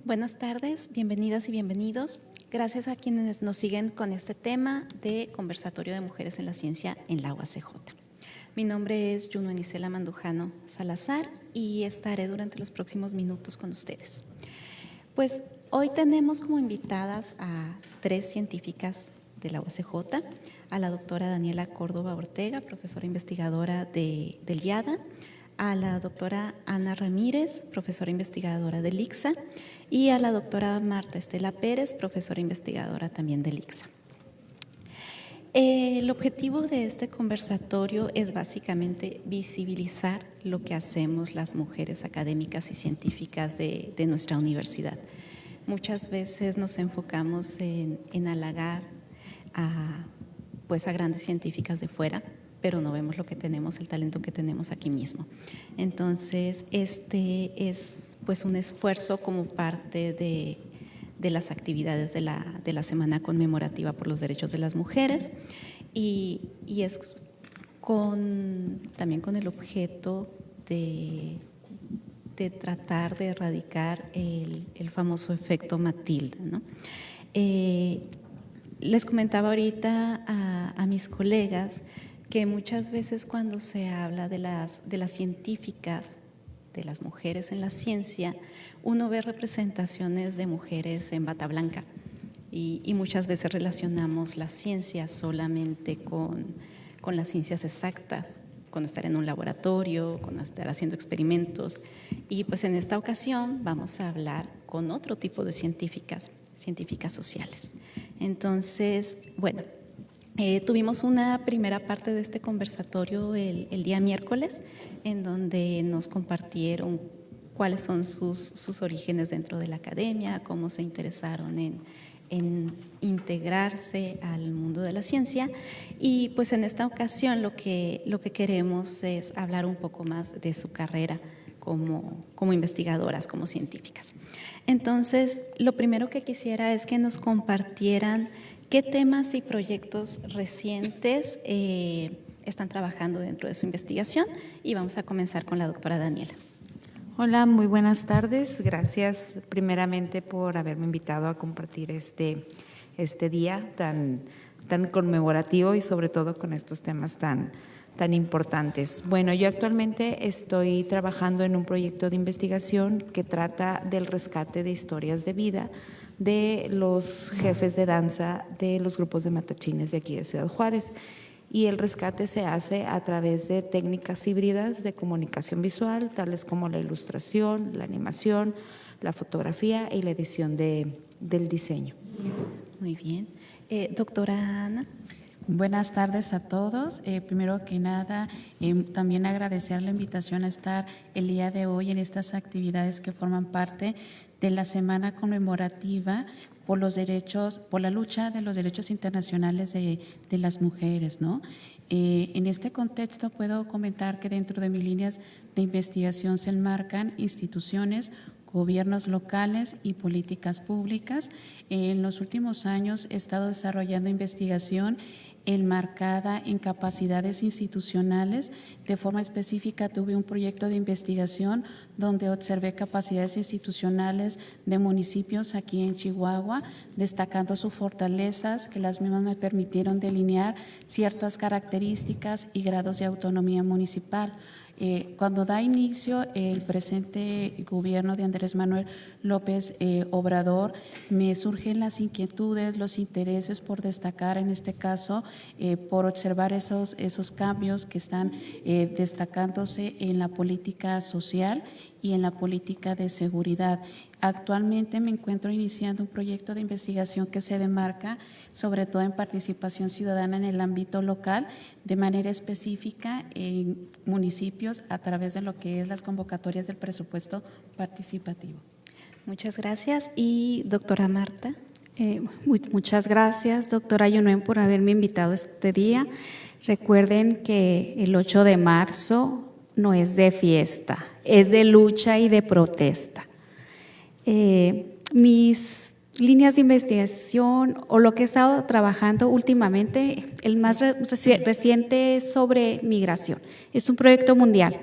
Buenas tardes, bienvenidas y bienvenidos. Gracias a quienes nos siguen con este tema de Conversatorio de Mujeres en la Ciencia en la UACJ. Mi nombre es Juno Enisela Mandujano Salazar y estaré durante los próximos minutos con ustedes. Pues hoy tenemos como invitadas a 3 científicas de la UACJ, a la doctora Daniela Córdoba Ortega, profesora investigadora del IADA, a la doctora Ana Ramírez, profesora investigadora del ICSA, y a la doctora Marta Estela Pérez, profesora investigadora también del ICSA. El objetivo de este conversatorio es básicamente visibilizar lo que hacemos las mujeres académicas y científicas de nuestra universidad. Muchas veces nos enfocamos en halagar a grandes científicas de fuera, pero no vemos lo que tenemos, el talento que tenemos aquí mismo. Entonces, este es un esfuerzo como parte de las actividades de la Semana Conmemorativa por los Derechos de las Mujeres y es también con el objeto de tratar de erradicar el famoso efecto Matilda, ¿no? Les comentaba ahorita a mis colegas que muchas veces cuando se habla de las científicas, de las mujeres en la ciencia, uno ve representaciones de mujeres en bata blanca y muchas veces relacionamos la ciencia solamente con las ciencias exactas, con estar en un laboratorio, con estar haciendo experimentos. Y pues en esta ocasión vamos a hablar con otro tipo de científicas sociales. Entonces, bueno, tuvimos una primera parte de este conversatorio el día miércoles, en donde nos compartieron cuáles son sus orígenes dentro de la academia, cómo se interesaron en integrarse al mundo de la ciencia. Y pues en esta ocasión lo que queremos es hablar un poco más de su carrera como investigadoras, como científicas. Entonces, lo primero que quisiera es que nos compartieran qué temas y proyectos recientes están trabajando dentro de su investigación, y vamos a comenzar con la doctora Daniela. Hola, muy buenas tardes. Gracias primeramente por haberme invitado a compartir este día tan conmemorativo y sobre todo con estos temas tan importantes. Bueno, yo actualmente estoy trabajando en un proyecto de investigación que trata del rescate de historias de vida de los jefes de danza de los grupos de matachines de aquí de Ciudad Juárez. Y el rescate se hace a través de técnicas híbridas de comunicación visual, tales como la ilustración, la animación, la fotografía y la edición del diseño. Muy bien. Doctora Ana. Buenas tardes a todos. Primero que nada, también agradecer la invitación a estar el día de hoy en estas actividades que forman parte de la Semana Conmemorativa por la lucha de los derechos internacionales de las mujeres, ¿no? En este contexto puedo comentar que dentro de mis líneas de investigación se enmarcan instituciones, gobiernos locales y políticas públicas. En los últimos años he estado desarrollando investigación enmarcada en capacidades institucionales. De forma específica, tuve un proyecto de investigación donde observé capacidades institucionales de municipios aquí en Chihuahua, destacando sus fortalezas, que las mismas me permitieron delinear ciertas características y grados de autonomía municipal. Cuando da inicio el presente gobierno de Andrés Manuel López Obrador, me surgen las inquietudes, los intereses por destacar, en este caso, por observar esos cambios que están destacándose en la política social y en la política de seguridad. Actualmente me encuentro iniciando un proyecto de investigación que se demarca sobre todo en participación ciudadana en el ámbito local, de manera específica en municipios a través de lo que es las convocatorias del presupuesto participativo. Muchas gracias. Y doctora Marta. Muchas gracias, doctora Yunuen, por haberme invitado este día. Recuerden que el 8 de marzo no es de fiesta, es de lucha y de protesta. Mis líneas de investigación o lo que he estado trabajando últimamente, el más reciente es sobre migración. Es un proyecto mundial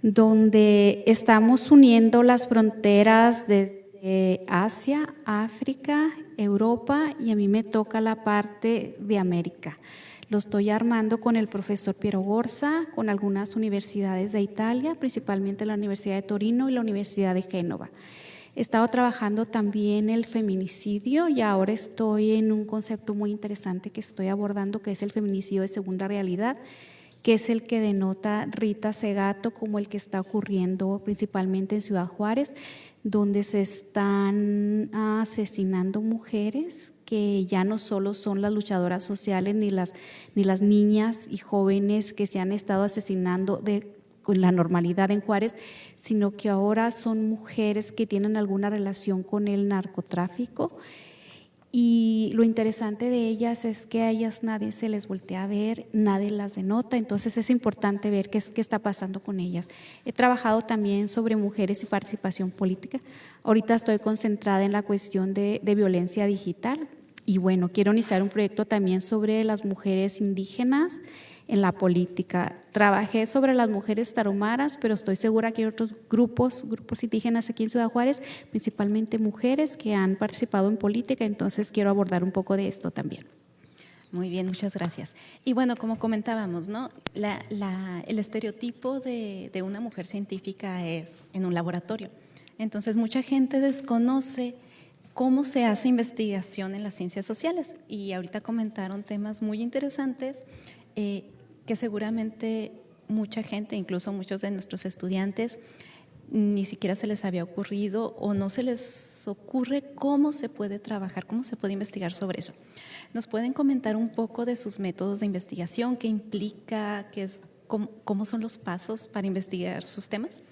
donde estamos uniendo las fronteras desde Asia, África, Europa y a mí me toca la parte de América. Lo estoy armando con el profesor Piero Borsa, con algunas universidades de Italia, principalmente la Universidad de Torino y la Universidad de Génova. He estado trabajando también el feminicidio y ahora estoy en un concepto muy interesante que estoy abordando, que es el feminicidio de segunda realidad, que es el que denota Rita Segato como el que está ocurriendo principalmente en Ciudad Juárez, donde se están asesinando mujeres que ya no solo son las luchadoras sociales ni las niñas y jóvenes que se han estado asesinando con la normalidad en Juárez, sino que ahora son mujeres que tienen alguna relación con el narcotráfico. Y lo interesante de ellas es que a ellas nadie se les voltea a ver, nadie las denota, entonces es importante ver qué está pasando con ellas. He trabajado también sobre mujeres y participación política. Ahorita estoy concentrada en la cuestión de violencia digital y bueno, quiero iniciar un proyecto también sobre las mujeres indígenas en la política. Trabajé sobre las mujeres taromaras, pero estoy segura que hay otros grupos indígenas aquí en Ciudad Juárez, principalmente mujeres que han participado en política, entonces quiero abordar un poco de esto también. Muy bien, muchas gracias. Y bueno, como comentábamos, ¿no? El estereotipo de una mujer científica es en un laboratorio. Entonces, mucha gente desconoce cómo se hace investigación en las ciencias sociales. Y ahorita comentaron temas muy interesantes que seguramente mucha gente, incluso muchos de nuestros estudiantes, ni siquiera se les había ocurrido o no se les ocurre cómo se puede trabajar, cómo se puede investigar sobre eso. ¿Nos pueden comentar un poco de sus métodos de investigación? ¿Qué implica? ¿Cómo son los pasos para investigar sus temas?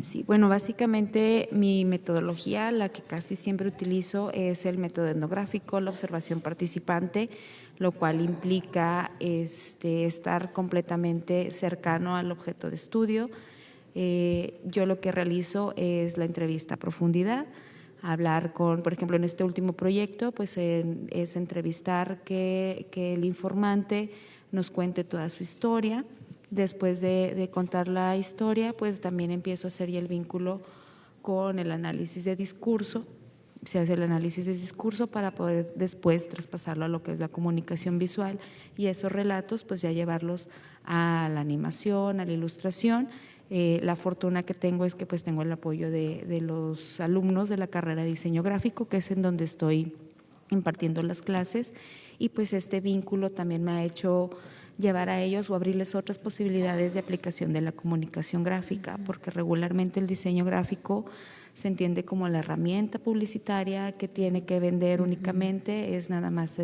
Sí, bueno, básicamente mi metodología, la que casi siempre utilizo, es el método etnográfico, la observación participante, lo cual implica estar completamente cercano al objeto de estudio. Yo lo que realizo es la entrevista a profundidad, hablar con, por ejemplo, en este último proyecto, pues es entrevistar que el informante nos cuente toda su historia. Después de contar la historia, pues también empiezo a hacer ya el vínculo con el análisis de discurso. Se hace el análisis de discurso para poder después traspasarlo a lo que es la comunicación visual y esos relatos pues ya llevarlos a la animación, a la ilustración. La fortuna que tengo es que pues tengo el apoyo de los alumnos de la carrera de diseño gráfico, que es en donde estoy impartiendo las clases, y pues este vínculo también me ha hecho llevar a ellos o abrirles otras posibilidades de aplicación de la comunicación gráfica, porque regularmente el diseño gráfico se entiende como la herramienta publicitaria que tiene que vender únicamente, es nada más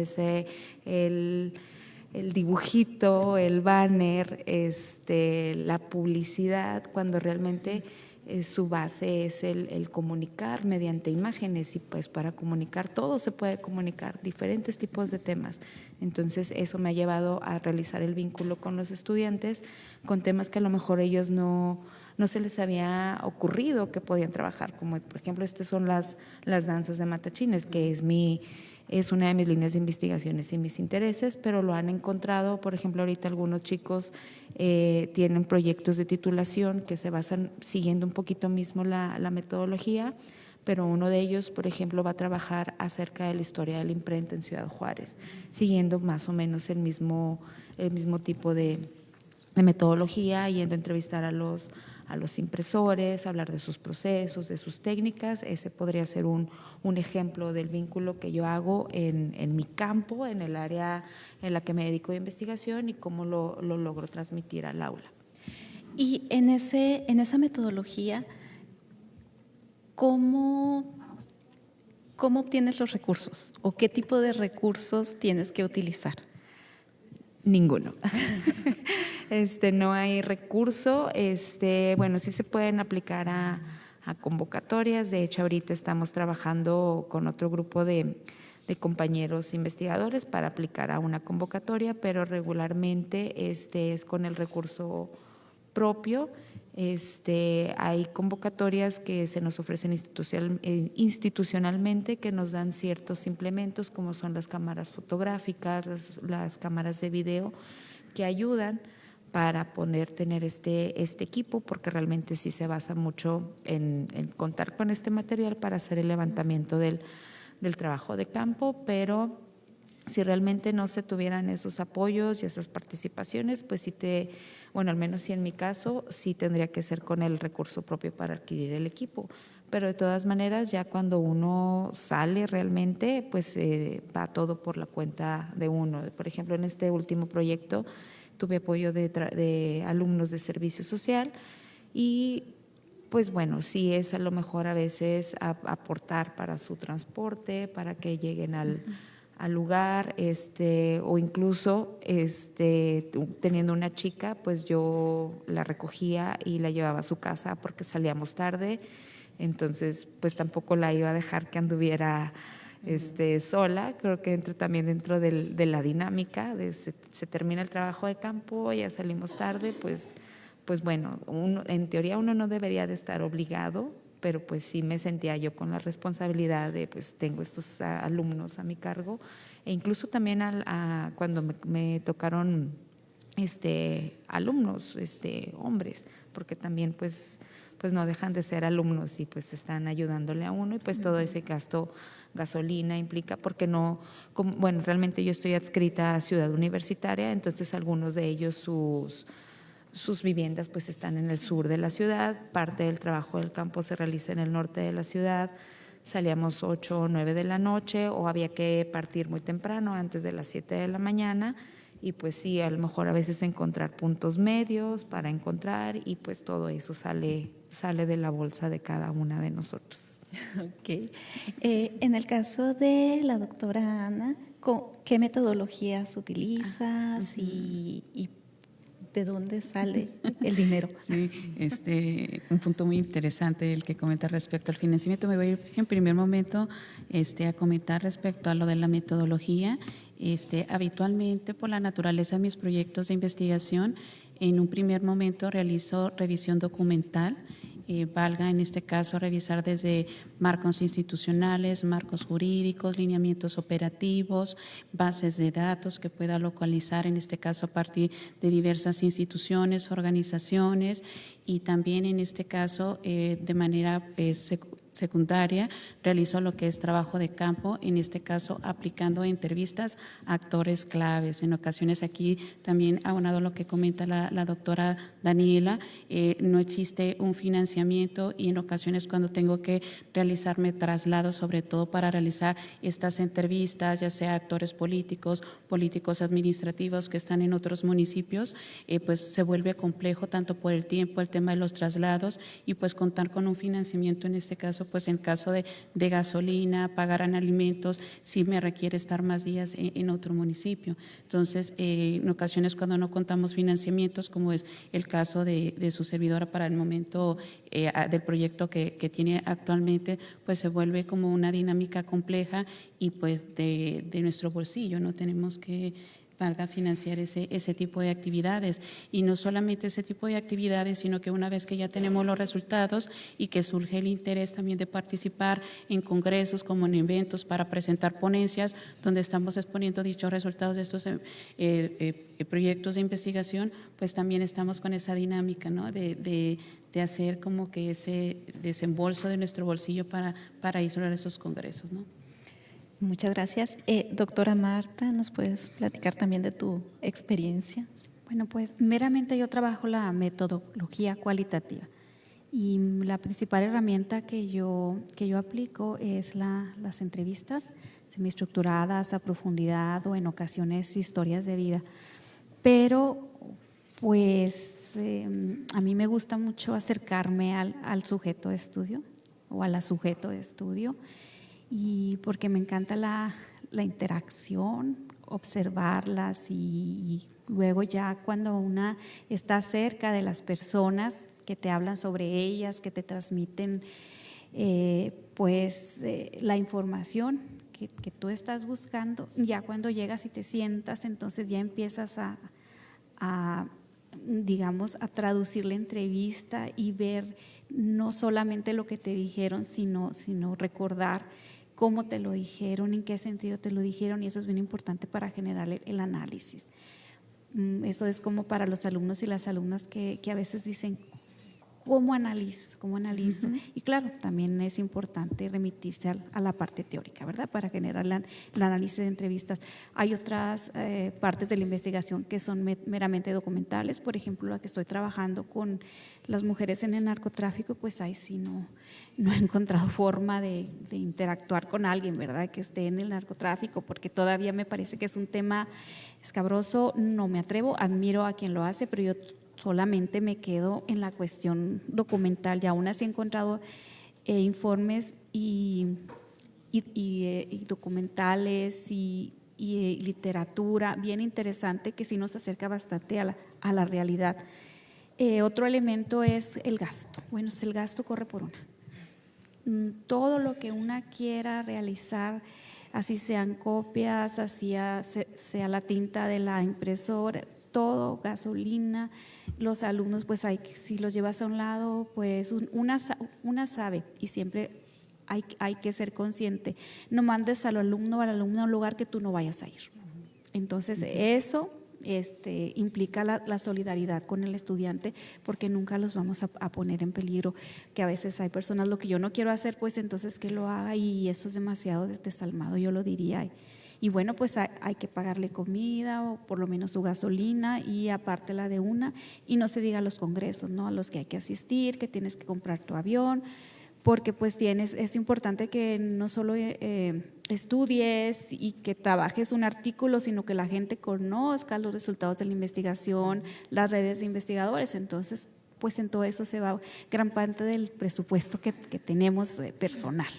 el dibujito, el banner, la publicidad, cuando realmente su base es el comunicar mediante imágenes, y pues para comunicar todo se puede comunicar, diferentes tipos de temas. Entonces eso me ha llevado a realizar el vínculo con los estudiantes con temas que a lo mejor ellos no se les había ocurrido que podían trabajar, como por ejemplo son las danzas de matachines, que es mi es una de mis líneas de investigaciones y mis intereses, pero lo han encontrado, por ejemplo, ahorita algunos chicos tienen proyectos de titulación que se basan siguiendo un poquito mismo la metodología, pero uno de ellos, por ejemplo, va a trabajar acerca de la historia de la imprenta en Ciudad Juárez, siguiendo más o menos el mismo tipo de metodología, yendo a entrevistar a los impresores, hablar de sus procesos, de sus técnicas. Ese podría ser un ejemplo del vínculo que yo hago en mi campo, en el área en la que me dedico de investigación y cómo lo logro transmitir al aula. Y en esa metodología, ¿cómo obtienes los recursos o qué tipo de recursos tienes que utilizar? Ninguno. No hay recurso. Bueno, sí se pueden aplicar a convocatorias. De hecho, ahorita estamos trabajando con otro grupo de compañeros investigadores para aplicar a una convocatoria, pero regularmente es con el recurso propio. Hay convocatorias que se nos ofrecen institucionalmente que nos dan ciertos implementos, como son las cámaras fotográficas, las cámaras de video, que ayudan para poder tener este equipo, porque realmente sí se basa mucho en contar con este material para hacer el levantamiento del trabajo de campo, pero si realmente no se tuvieran esos apoyos y esas participaciones, pues bueno, al menos sí en mi caso, sí tendría que ser con el recurso propio para adquirir el equipo. Pero de todas maneras, ya cuando uno sale realmente, pues va todo por la cuenta de uno. Por ejemplo, en este último proyecto tuve apoyo de alumnos de servicio social y pues bueno, sí es a lo mejor a veces aportar para su transporte, para que lleguen al lugar, o incluso teniendo una chica, pues yo la recogía y la llevaba a su casa porque salíamos tarde, entonces pues tampoco la iba a dejar que anduviera sola. Creo que también dentro de la dinámica de se termina el trabajo de campo, ya salimos tarde, pues bueno, en teoría uno no debería de estar obligado, pero pues sí me sentía yo con la responsabilidad de pues tengo estos alumnos a mi cargo, e incluso también cuando me tocaron alumnos hombres, porque también pues no dejan de ser alumnos y pues están ayudándole a uno, y pues todo ese gasto, gasolina implica, porque bueno, realmente yo estoy adscrita a Ciudad Universitaria, entonces algunos de ellos sus viviendas pues están en el sur de la ciudad, parte del trabajo del campo se realiza en el norte de la ciudad, salíamos 8 o 9 de la noche o había que partir muy temprano, antes de las 7 de la mañana, y pues sí, a lo mejor a veces encontrar puntos medios para encontrar, y pues todo eso sale de la bolsa de cada una de nosotros. Ok. En el caso de la doctora Ana, ¿qué metodologías utilizas y de dónde sale el dinero? Sí, un punto muy interesante el que comenta respecto al financiamiento. Me voy a ir en primer momento a comentar respecto a lo de la metodología. Habitualmente, por la naturaleza de mis proyectos de investigación, en un primer momento realizo revisión documental. Valga en este caso revisar desde marcos institucionales, marcos jurídicos, lineamientos operativos, bases de datos que pueda localizar, en este caso a partir de diversas instituciones, organizaciones, y también en este caso de manera secundaria realizo lo que es trabajo de campo, en este caso aplicando entrevistas a actores claves. En ocasiones aquí también aunado lo que comenta la doctora Daniela, no existe un financiamiento y en ocasiones cuando tengo que realizarme traslados, sobre todo para realizar estas entrevistas, ya sea actores políticos administrativos que están en otros municipios, pues se vuelve complejo tanto por el tiempo, el tema de los traslados, y pues contar con un financiamiento en este caso, pues en caso de gasolina, pagarán alimentos, sí me requiere estar más días en otro municipio. Entonces, en ocasiones cuando no contamos financiamientos, como es el caso de su servidora para el momento del proyecto que tiene actualmente, pues se vuelve como una dinámica compleja y pues de nuestro bolsillo, ¿no? Tenemos que valga financiar ese tipo de actividades. Y no solamente ese tipo de actividades, sino que una vez que ya tenemos los resultados y que surge el interés también de participar en congresos como en eventos para presentar ponencias donde estamos exponiendo dichos resultados de estos proyectos de investigación, pues también estamos con esa dinámica, ¿no? de hacer como que ese desembolso de nuestro bolsillo para ir a esos congresos, ¿no? Muchas gracias. Doctora Marta, ¿nos puedes platicar también de tu experiencia? Bueno, pues meramente yo trabajo la metodología cualitativa y la principal herramienta que yo aplico es las entrevistas semiestructuradas, a profundidad o en ocasiones historias de vida. Pero pues a mí me gusta mucho acercarme al sujeto de estudio o a la sujeto de estudio, y porque me encanta la interacción, observarlas y luego ya cuando una está cerca de las personas que te hablan sobre ellas, que te transmiten la información que tú estás buscando, ya cuando llegas y te sientas, entonces ya empiezas digamos, a traducir la entrevista y ver no solamente lo que te dijeron, sino recordar cómo te lo dijeron, en qué sentido te lo dijeron, y eso es bien importante para generar el análisis. Eso es como para los alumnos y las alumnas que a veces dicen, ¿cómo analizo? Y claro, también es importante remitirse a la parte teórica, ¿verdad? Para generar el análisis de entrevistas. Hay otras partes de la investigación que son meramente documentales, por ejemplo, la que estoy trabajando con las mujeres en el narcotráfico, pues ahí sí no he encontrado forma de interactuar con alguien, ¿verdad? Que esté en el narcotráfico, porque todavía me parece que es un tema escabroso, no me atrevo, admiro a quien lo hace, pero yo solamente me quedo en la cuestión documental. Y aún así he encontrado informes y documentales y literatura bien interesante que sí nos acerca bastante a la realidad. Otro elemento es el gasto. Bueno, el gasto corre por una. Todo lo que una quiera realizar, así sean copias, así sea la tinta de la impresora, todo, gasolina, los alumnos, pues si los llevas a un lado, pues una sabe, y siempre hay que ser consciente, no mandes al alumno o a la alumna a un lugar que tú no vayas a ir. Entonces eso implica la solidaridad con el estudiante, porque nunca los vamos a poner en peligro, que a veces hay personas, lo que yo no quiero hacer, pues entonces que lo haga, y eso es demasiado desalmado, yo lo diría. Y bueno, pues hay que pagarle comida o por lo menos su gasolina, y aparte la de una, y no se diga los congresos, ¿no? A los que hay que asistir, que tienes que comprar tu avión, porque pues es importante que no solo estudies y que trabajes un artículo, sino que la gente conozca los resultados de la investigación, las redes de investigadores. Entonces, pues en todo eso se va gran parte del presupuesto que tenemos personal.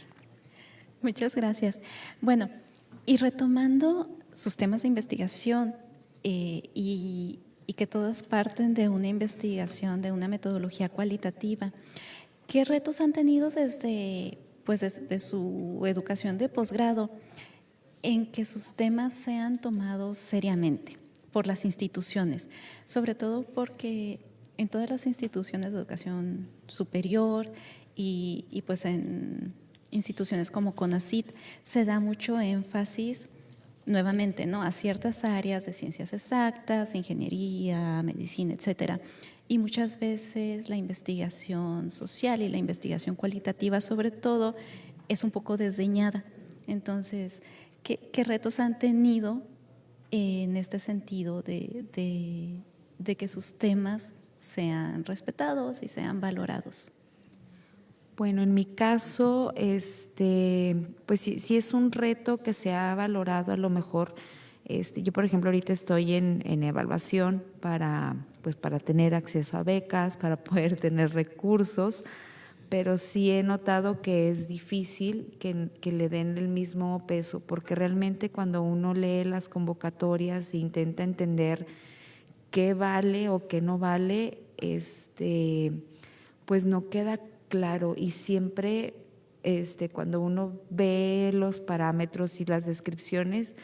Muchas gracias. Bueno, y retomando sus temas de investigación y que todas parten de una investigación, de una metodología cualitativa, ¿qué retos han tenido desde su educación de posgrado en que sus temas sean tomados seriamente por las instituciones? Sobre todo porque en todas las instituciones de educación superior y pues en instituciones como CONACYT se da mucho énfasis nuevamente, ¿no?, a ciertas áreas de ciencias exactas, ingeniería, medicina, etcétera. Y muchas veces la investigación social y la investigación cualitativa, sobre todo, es un poco desdeñada. Entonces, ¿qué retos han tenido en este sentido de que sus temas sean respetados y sean valorados? Bueno, en mi caso, pues sí es un reto que se ha valorado a lo mejor. Yo, por ejemplo, ahorita estoy en evaluación para tener acceso a becas, para poder tener recursos, pero sí he notado que es difícil que le den el mismo peso, porque realmente cuando uno lee las convocatorias e intenta entender qué vale o qué no vale, pues no queda claro, y siempre cuando uno ve los parámetros y las descripciones,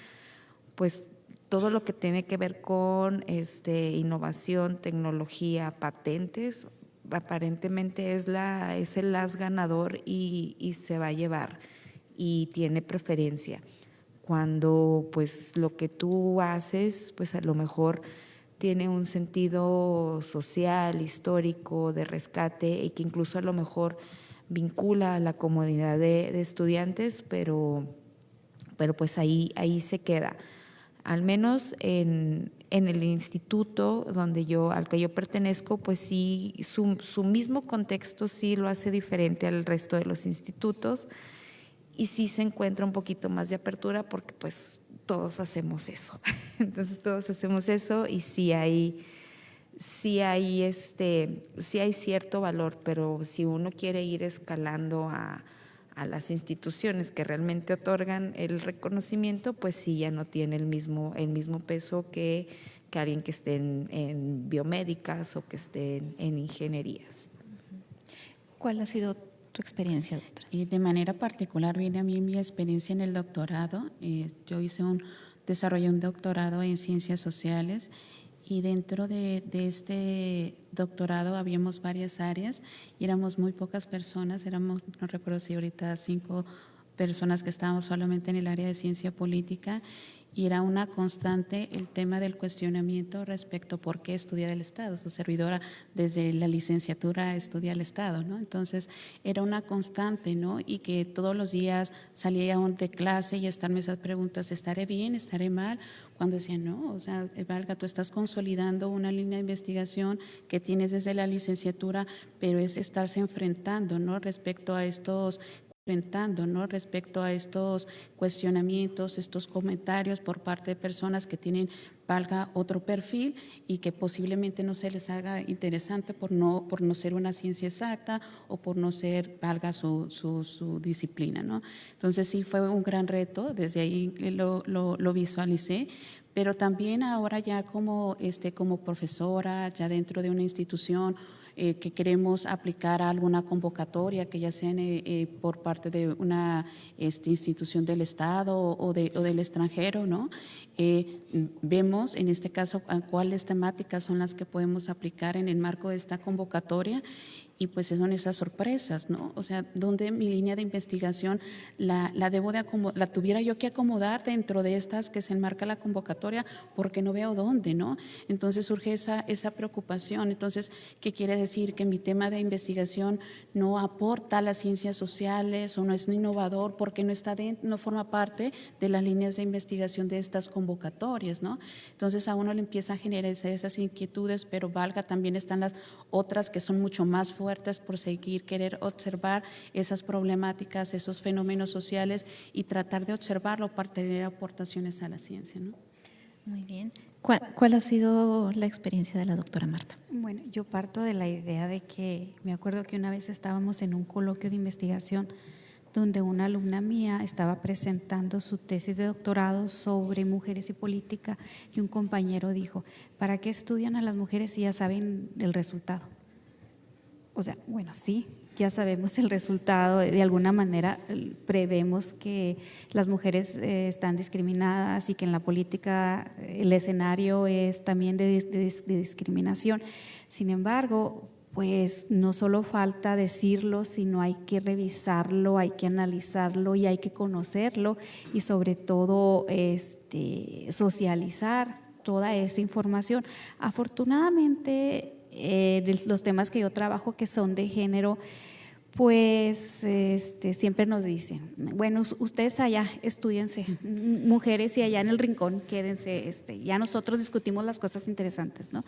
pues todo lo que tiene que ver con innovación, tecnología, patentes, aparentemente es el as ganador y se va a llevar y tiene preferencia. Cuando pues lo que tú haces, pues a lo mejor tiene un sentido social, histórico, de rescate y que incluso a lo mejor vincula a la comunidad de estudiantes, pero pues ahí se queda. Al menos en el instituto al que yo pertenezco, pues sí, su mismo contexto sí lo hace diferente al resto de los institutos y sí se encuentra un poquito más de apertura porque pues todos hacemos eso. Entonces todos hacemos eso y sí hay cierto valor, pero si uno quiere ir escalando a las instituciones que realmente otorgan el reconocimiento, pues sí ya no tiene el mismo peso que alguien que esté en biomédicas o que esté en ingenierías. ¿Cuál ha sido tu experiencia, doctora? Y de manera particular viene a mí mi experiencia en el doctorado. Yo desarrollé un doctorado en ciencias sociales y dentro de este doctorado habíamos varias áreas y éramos muy pocas personas, no recuerdo si ahorita 5 personas que estábamos solamente en el área de ciencia política y era una constante el tema del cuestionamiento respecto a por qué estudiar el Estado. Su servidora desde la licenciatura estudia el Estado, ¿no? Entonces era una constante, ¿no? Y que todos los días salía de clase y estarme esas preguntas, ¿estaré bien? ¿Estaré mal? Cuando decía, no, o sea, Valga, tú estás consolidando una línea de investigación que tienes desde la licenciatura, pero es estarse enfrentando, ¿no? Respecto a estos cuestionamientos, estos comentarios por parte de personas que tienen, valga, otro perfil y que posiblemente no se les haga interesante por no ser una ciencia exacta o por no ser, valga, su disciplina, ¿no? Entonces sí fue un gran reto, desde ahí lo visualicé, pero también ahora ya como profesora, ya dentro de una institución, que queremos aplicar a alguna convocatoria que ya sea por parte de una institución del Estado o del extranjero, ¿no? Vemos en este caso cuáles temáticas son las que podemos aplicar en el marco de esta convocatoria y pues son esas sorpresas, ¿no? O sea, donde mi línea de investigación la tuviera yo que acomodar dentro de estas que se enmarca la convocatoria porque no veo dónde, ¿no? Entonces surge esa preocupación. Entonces, ¿qué quiere decir? Que mi tema de investigación no aporta a las ciencias sociales o no es innovador porque no forma parte de las líneas de investigación de estas convocatorias, ¿no? Entonces a uno le empieza a generar esas inquietudes, pero valga, también están las otras que son mucho más fuertes por querer observar esas problemáticas, esos fenómenos sociales y tratar de observarlo para tener aportaciones a la ciencia, ¿no? Muy bien. ¿Cuál ha sido la experiencia de la doctora Marta? Bueno, yo parto de la idea de que me acuerdo que una vez estábamos en un coloquio de investigación donde una alumna mía estaba presentando su tesis de doctorado sobre mujeres y política y un compañero dijo, ¿para qué estudian a las mujeres si ya saben el resultado? O sea, bueno, sí, ya sabemos el resultado, de alguna manera prevemos que las mujeres están discriminadas y que en la política el escenario es también de discriminación. Sin embargo, pues no solo falta decirlo, sino hay que revisarlo, hay que analizarlo y hay que conocerlo y sobre todo socializar toda esa información. Afortunadamente, los temas que yo trabajo que son de género, pues siempre nos dicen, bueno, ustedes allá estudiense, mujeres y allá en el rincón quédense, ya nosotros discutimos las cosas interesantes, ¿no?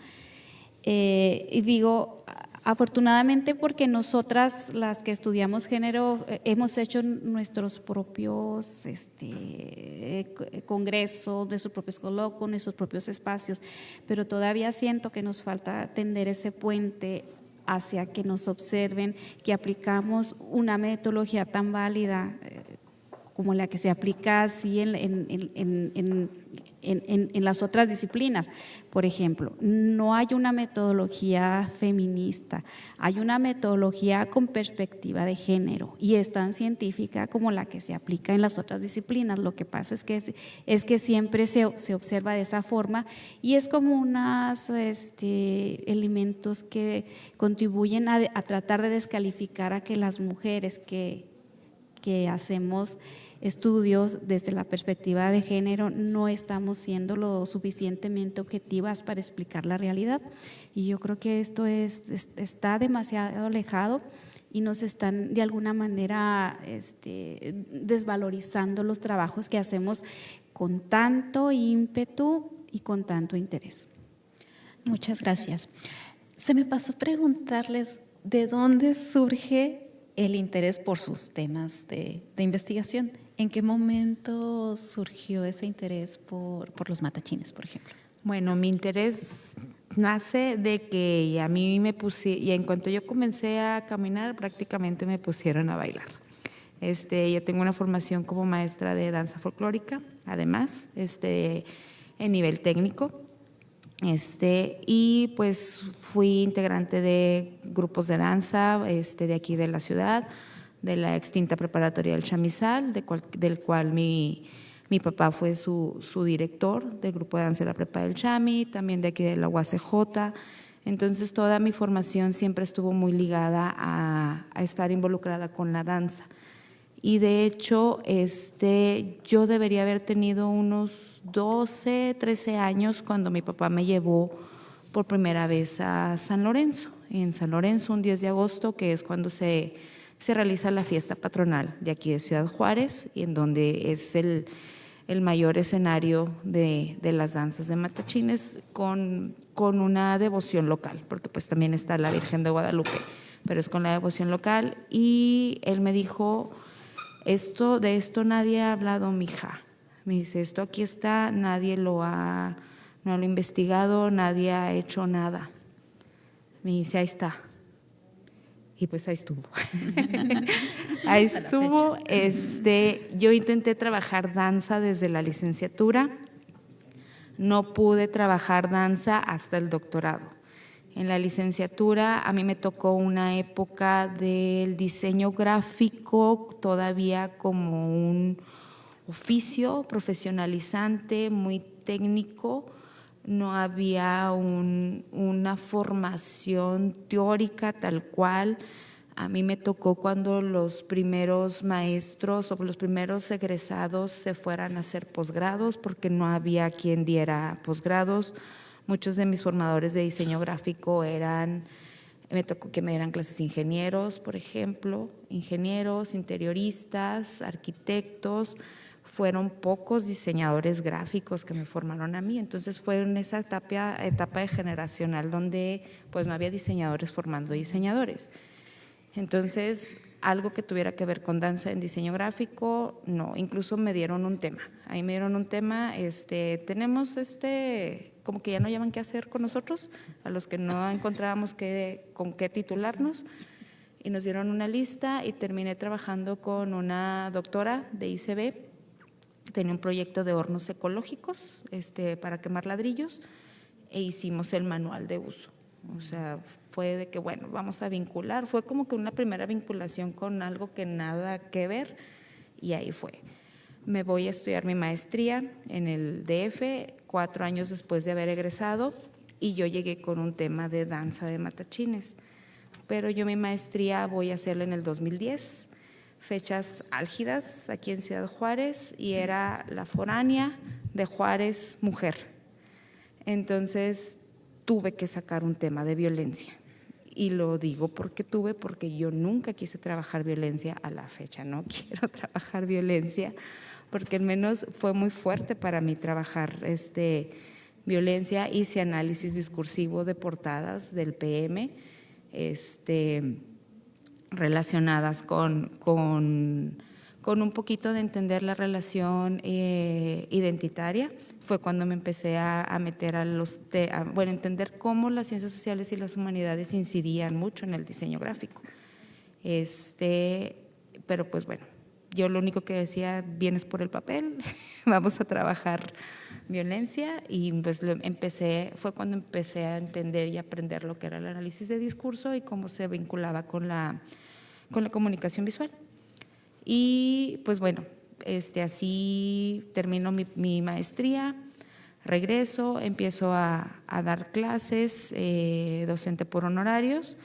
Y digo, afortunadamente porque nosotras las que estudiamos género hemos hecho nuestros propios congresos, nuestros propios coloquios, nuestros propios espacios, pero todavía siento que nos falta tender ese puente hacia que nos observen, que aplicamos una metodología tan válida como la que se aplica así en en las otras disciplinas. Por ejemplo, no hay una metodología feminista, hay una metodología con perspectiva de género y es tan científica como la que se aplica en las otras disciplinas. Lo que pasa es que siempre se observa de esa forma y es como unos elementos que contribuyen a tratar de descalificar a que las mujeres que hacemos estudios desde la perspectiva de género no estamos siendo lo suficientemente objetivas para explicar la realidad. Y yo creo que esto está demasiado alejado y nos están de alguna manera desvalorizando los trabajos que hacemos con tanto ímpetu y con tanto interés. Muchas gracias. Se me pasó preguntarles de dónde surge el interés por sus temas de investigación. ¿En qué momento surgió ese interés por los matachines, por ejemplo? Bueno, mi interés nace de que a mí y en cuanto yo comencé a caminar, prácticamente me pusieron a bailar. Yo tengo una formación como maestra de danza folclórica, además, en nivel técnico. Y pues fui integrante de grupos de danza de aquí de la ciudad, de la extinta preparatoria del Chamizal, del cual mi papá fue su director del grupo de danza de la prepa del Chami, también de aquí de la UACJ. Entonces toda mi formación siempre estuvo muy ligada a estar involucrada con la danza. Y de hecho, yo debería haber tenido unos 12, 13 años cuando mi papá me llevó por primera vez a San Lorenzo. En San Lorenzo, un 10 de agosto, que es cuando se realiza la fiesta patronal de aquí de Ciudad Juárez, y en donde es el mayor escenario de las danzas de matachines con una devoción local, porque pues también está la Virgen de Guadalupe, pero es con la devoción local. Y él me dijo: de esto nadie ha hablado, mija. Me dice, esto aquí está, nadie no lo ha investigado, nadie ha hecho nada. Me dice, ahí está. Y pues ahí estuvo. Ahí estuvo. Yo intenté trabajar danza desde la licenciatura. No pude trabajar danza hasta el doctorado. En la licenciatura a mí me tocó una época del diseño gráfico todavía como un oficio profesionalizante, muy técnico. No había una formación teórica tal cual. A mí me tocó cuando los primeros maestros o los primeros egresados se fueran a hacer posgrados, porque no había quien diera posgrados. Muchos de mis formadores de diseño gráfico me tocó que me dieran clases ingenieros, por ejemplo, ingenieros, interioristas, arquitectos. Fueron pocos diseñadores gráficos que me formaron a mí. Entonces fue en esa etapa de generacional donde pues no había diseñadores formando diseñadores. Entonces, algo que tuviera que ver con danza en diseño gráfico, no. Incluso me dieron un tema. Ahí me dieron un tema, tenemos como que ya no llaman qué hacer con nosotros, a los que no encontrábamos con qué titularnos, y nos dieron una lista y terminé trabajando con una doctora de ICB. Tenía un proyecto de hornos ecológicos para quemar ladrillos e hicimos el manual de uso. O sea, fue de que, bueno, vamos a vincular. Fue como que una primera vinculación con algo que nada que ver, y ahí fue. Me voy a estudiar mi maestría en el DF 4 años después de haber egresado, y yo llegué con un tema de danza de matachines. Pero yo mi maestría voy a hacerla en el 2010, fechas álgidas aquí en Ciudad Juárez, y era la foránea de Juárez mujer. Entonces tuve que sacar un tema de violencia. Y lo digo porque yo nunca quise trabajar violencia. A la fecha no quiero trabajar violencia, porque al menos fue muy fuerte para mí trabajar violencia. Hice análisis discursivo de portadas del PM relacionadas con un poquito de entender la relación identitaria. Fue cuando me empecé a meter entender cómo las ciencias sociales y las humanidades incidían mucho en el diseño gráfico. Pero pues bueno, yo lo único que decía, vienes por el papel, vamos a trabajar violencia, y pues fue cuando empecé a entender y aprender lo que era el análisis de discurso y cómo se vinculaba con la comunicación visual. Y pues bueno, así termino mi maestría, regreso, empiezo a dar clases, docente por honorarios,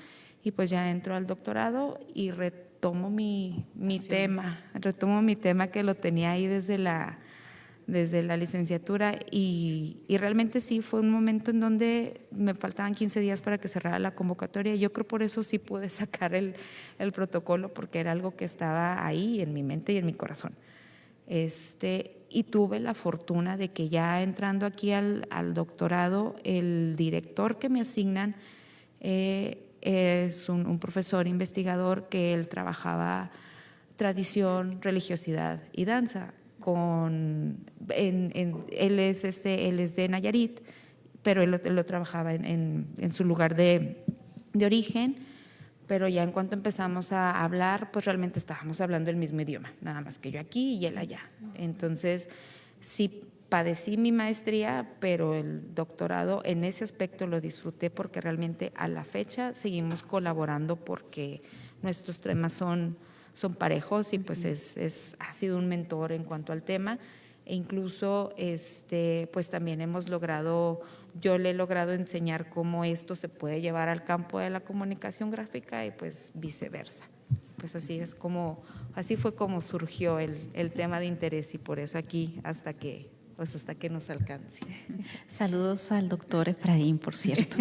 y pues ya entro al doctorado y retomo mi tema que lo tenía ahí desde la licenciatura, y realmente sí fue un momento en donde me faltaban 15 días para que cerrara la convocatoria. Yo creo por eso sí pude sacar el protocolo, porque era algo que estaba ahí en mi mente y en mi corazón. Y tuve la fortuna de que ya entrando aquí al doctorado, el director que me asignan es un profesor investigador que él trabajaba tradición, religiosidad y danza. Él es de Nayarit, pero él lo trabajaba en su lugar de origen, pero ya en cuanto empezamos a hablar, pues realmente estábamos hablando el mismo idioma, nada más que yo aquí y él allá. Entonces, sí padecí mi maestría, pero el doctorado en ese aspecto lo disfruté, porque realmente a la fecha seguimos colaborando porque nuestros temas son parejos, y pues ha sido un mentor en cuanto al tema, e incluso pues también yo le he logrado enseñar cómo esto se puede llevar al campo de la comunicación gráfica, y pues viceversa. Pues así fue como surgió el tema de interés, y por eso aquí hasta que nos alcance. Saludos al doctor Efraín, por cierto.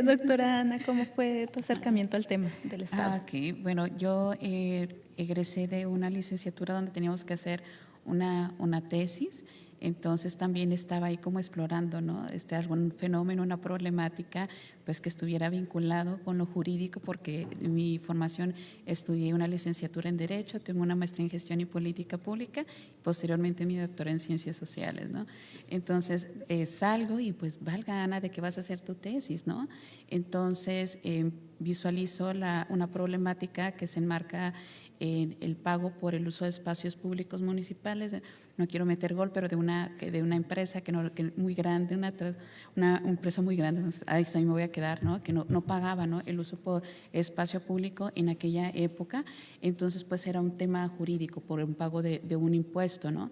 Doctora Ana, ¿cómo fue tu acercamiento al tema del Estado? Ok, bueno, yo egresé de una licenciatura donde teníamos que hacer una tesis, entonces también estaba ahí como explorando, ¿no? Algún fenómeno, una problemática, pues que estuviera vinculado con lo jurídico, porque en mi formación estudié una licenciatura en Derecho, tengo una maestría en Gestión y Política Pública, y posteriormente mi doctorado en Ciencias Sociales, ¿no? Entonces salgo y pues, valga Ana, ¿de qué vas a hacer tu tesis, no? Entonces visualizo una problemática que se enmarca en el pago por el uso de espacios públicos municipales. No quiero meter gol, pero de una empresa que muy grande, una empresa muy grande, ahí me voy a quedar, ¿no? Que no pagaba, ¿no?, el uso por espacio público en aquella época. Entonces, pues era un tema jurídico por un pago de un impuesto, ¿no?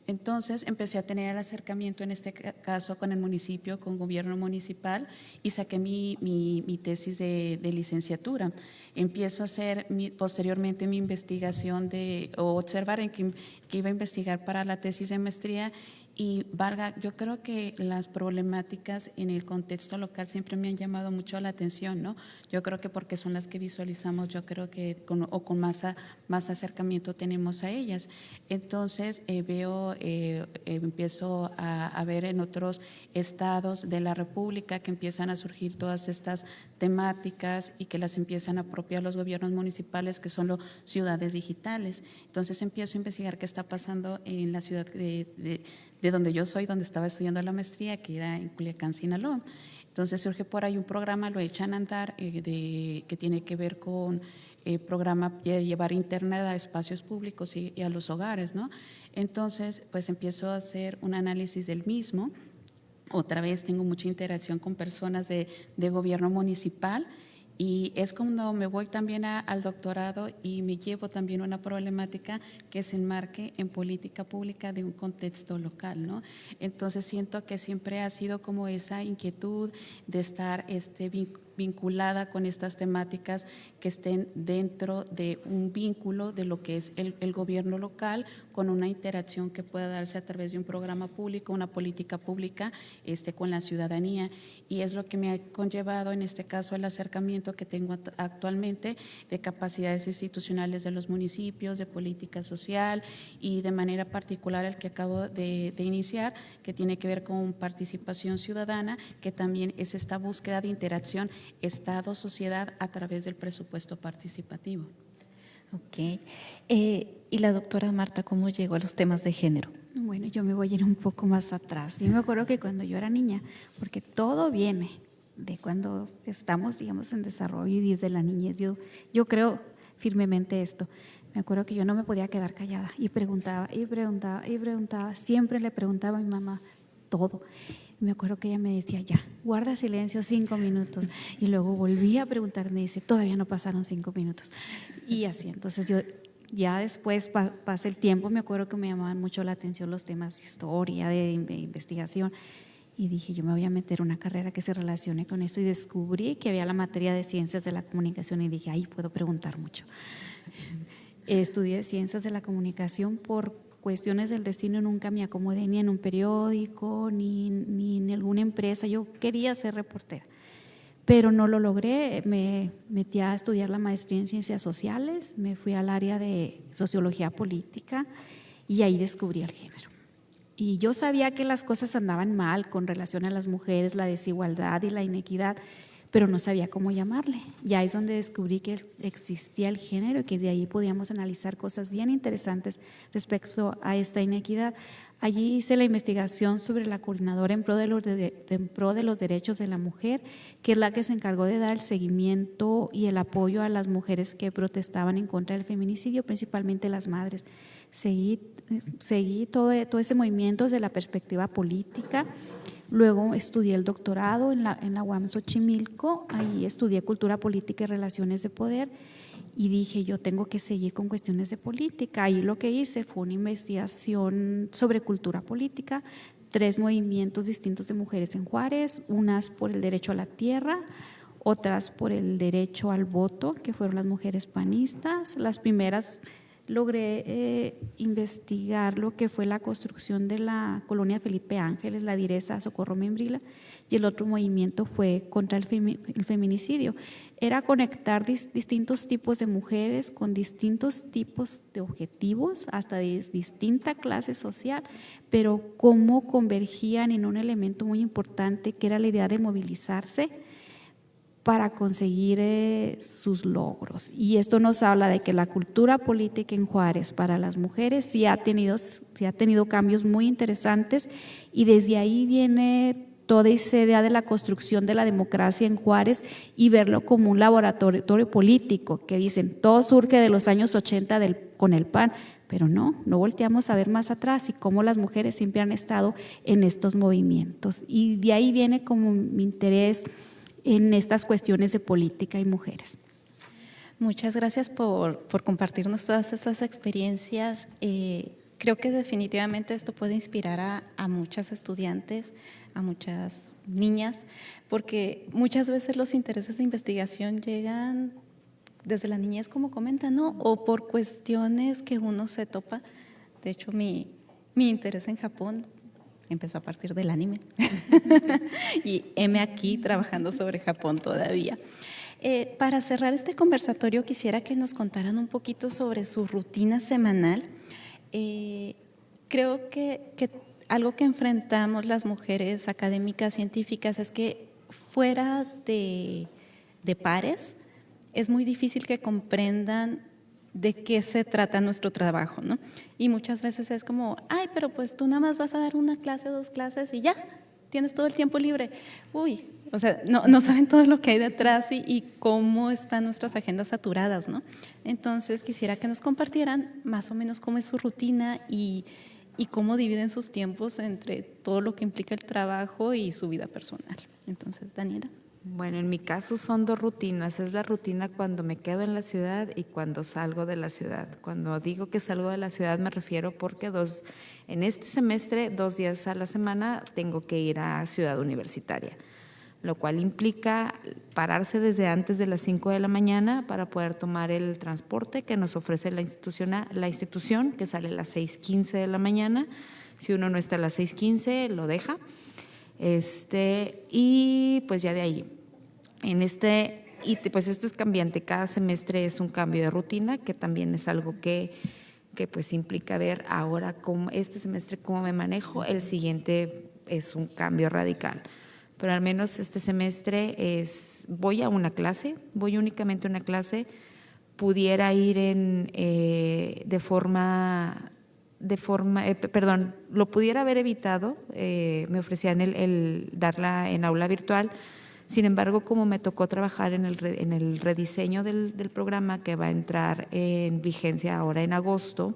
Entonces empecé a tener el acercamiento, en este caso con el municipio, con gobierno municipal, y saqué mi tesis de licenciatura. Empiezo a hacer posteriormente mi investigación o observar en que iba a investigar para la tesis de maestría. Y yo creo que las problemáticas en el contexto local siempre me han llamado mucho la atención, ¿no? Yo creo que porque son las que visualizamos, yo creo que con más acercamiento tenemos a ellas. Entonces empiezo a ver en otros estados de la República que empiezan a surgir todas estas temáticas y que las empiezan a apropiar los gobiernos municipales, que son las ciudades digitales. Entonces empiezo a investigar qué está pasando en la ciudad de donde yo soy, donde estaba estudiando la maestría, que era en Culiacán, Sinaloa. Entonces surge por ahí un programa, lo echan a andar, que tiene que ver con el programa de llevar internet a espacios públicos y a los hogares, ¿no? Entonces, pues empiezo a hacer un análisis del mismo. Otra vez tengo mucha interacción con personas de gobierno municipal, y es cuando me voy también al doctorado y me llevo también una problemática que se enmarque en política pública de un contexto local, ¿no? Entonces siento que siempre ha sido como esa inquietud de estar vinculada con estas temáticas que estén dentro de un vínculo de lo que es el gobierno local, con una interacción que pueda darse a través de un programa público, una política pública con la ciudadanía. Y es lo que me ha conllevado en este caso el acercamiento que tengo actualmente de capacidades institucionales de los municipios, de política social, y de manera particular el que acabo de iniciar, que tiene que ver con participación ciudadana, que también es esta búsqueda de interacción Estado-sociedad a través del presupuesto participativo. Ok. Y la doctora Marta, ¿cómo llegó a los temas de género? Bueno, yo me voy a ir un poco más atrás. Yo me acuerdo que cuando yo era niña, porque todo viene de cuando estamos, digamos, en desarrollo y desde la niñez. Yo creo firmemente esto. Me acuerdo que yo no me podía quedar callada y preguntaba y preguntaba y preguntaba. Siempre le preguntaba a mi mamá todo. Me acuerdo que ella me decía, ya, guarda silencio 5 minutos. Y luego volvía a preguntar, me dice, todavía no pasaron 5 minutos. Y así, entonces yo ya después pasa el tiempo, me acuerdo que me llamaban mucho la atención los temas de historia, de investigación. Y dije, yo me voy a meter una carrera que se relacione con esto. Y descubrí que había la materia de ciencias de la comunicación y dije, ahí puedo preguntar mucho. Estudié ciencias de la comunicación por cuestiones del destino, nunca me acomodé ni en un periódico ni en alguna empresa. Yo quería ser reportera, pero no lo logré. Me metí a estudiar la maestría en ciencias sociales, me fui al área de sociología política y ahí descubrí el género. Y yo sabía que las cosas andaban mal con relación a las mujeres, la desigualdad y la inequidad, pero no sabía cómo llamarle. Ya es donde descubrí que existía el género y que de ahí podíamos analizar cosas bien interesantes respecto a esta inequidad. Allí hice la investigación sobre la coordinadora en pro de los derechos de la mujer, que es la que se encargó de dar el seguimiento y el apoyo a las mujeres que protestaban en contra del feminicidio, principalmente las madres. Seguí todo ese movimiento desde la perspectiva política. Luego estudié el doctorado en la UAM Xochimilco, ahí estudié cultura política y relaciones de poder y dije, yo tengo que seguir con cuestiones de política. Ahí lo que hice fue una investigación sobre cultura política, 3 movimientos distintos de mujeres en Juárez, unas por el derecho a la tierra, otras por el derecho al voto, que fueron las mujeres panistas. Las primeras logré investigar lo que fue la construcción de la colonia Felipe Ángeles, la direza Socorro Membrila, y el otro movimiento fue contra el feminicidio. Era conectar distintos tipos de mujeres con distintos tipos de objetivos, hasta de distinta clase social, pero cómo convergían en un elemento muy importante que era la idea de movilizarse para conseguir sus logros. Y esto nos habla de que la cultura política en Juárez para las mujeres sí ha tenido cambios muy interesantes, y desde ahí viene toda esa idea de la construcción de la democracia en Juárez y verlo como un laboratorio político, que dicen, todo surge de los años 80 con el PAN, pero no volteamos a ver más atrás y cómo las mujeres siempre han estado en estos movimientos. Y de ahí viene como mi interés en estas cuestiones de política y mujeres. Muchas gracias por compartirnos todas estas experiencias. Creo que definitivamente esto puede inspirar a muchas estudiantes, a muchas niñas, porque muchas veces los intereses de investigación llegan desde la niñez, como comentan, ¿no? O por cuestiones que uno se topa. De hecho, mi interés en Japón empezó a partir del anime y heme aquí trabajando sobre Japón todavía. Para cerrar este conversatorio quisiera que nos contaran un poquito sobre su rutina semanal. Creo que algo que enfrentamos las mujeres académicas científicas es que fuera de pares es muy difícil que comprendan de qué se trata nuestro trabajo, ¿no? Y muchas veces es como, ay, pero pues tú nada más vas a dar una clase o 2 clases y ya, tienes todo el tiempo libre. Uy, o sea, no saben todo lo que hay detrás y cómo están nuestras agendas saturadas, ¿no? Entonces quisiera que nos compartieran más o menos cómo es su rutina y cómo dividen sus tiempos entre todo lo que implica el trabajo y su vida personal. Entonces, Daniela. Bueno, en mi caso son 2 rutinas. Es la rutina cuando me quedo en la ciudad y cuando salgo de la ciudad. Cuando digo que salgo de la ciudad me refiero porque en este semestre 2 días a la semana tengo que ir a Ciudad Universitaria, lo cual implica pararse desde antes de las 5 de la mañana para poder tomar el transporte que nos ofrece la institución, que sale a las 6:15 de la mañana. Si uno no está a las 6:15, lo deja. Y pues ya de ahí. Pues esto es cambiante, cada semestre es un cambio de rutina, que también es algo que pues implica ver ahora este semestre cómo me manejo, el siguiente es un cambio radical. Pero al menos este semestre voy únicamente a una clase, pudiera ir lo pudiera haber evitado, me ofrecían el darla en aula virtual, Sin embargo, como me tocó trabajar en el rediseño del programa que va a entrar en vigencia ahora en agosto,